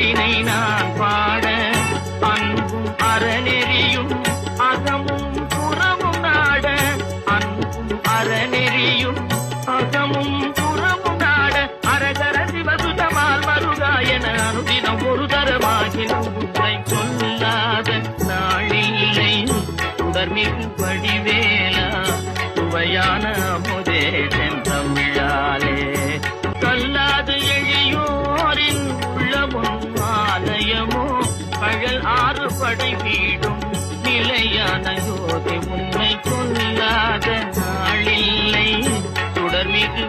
பாட்டினை நான் பாட அன்பும் அறநெறியும் அகமும் புறமும் நாட அன்பும் அறநெறியும் அகமும் புறமும் நாட அரகர சிவசுதமால் மருகாயன அனுதினம் ஒரு தரமாகினும் உன்னை சொல்லாத நாளில்லை தொடர்மிகு படிவேலா சுவையான அமுதே செந்தமிழாலே கல்லாது எழியோரின் உள்ளமும் ஆலயமோ கழல் ஆறு படை வீடும் நிலையான யோதி உன்னை சொல்லாத நாளில்லை தொடர்மிகு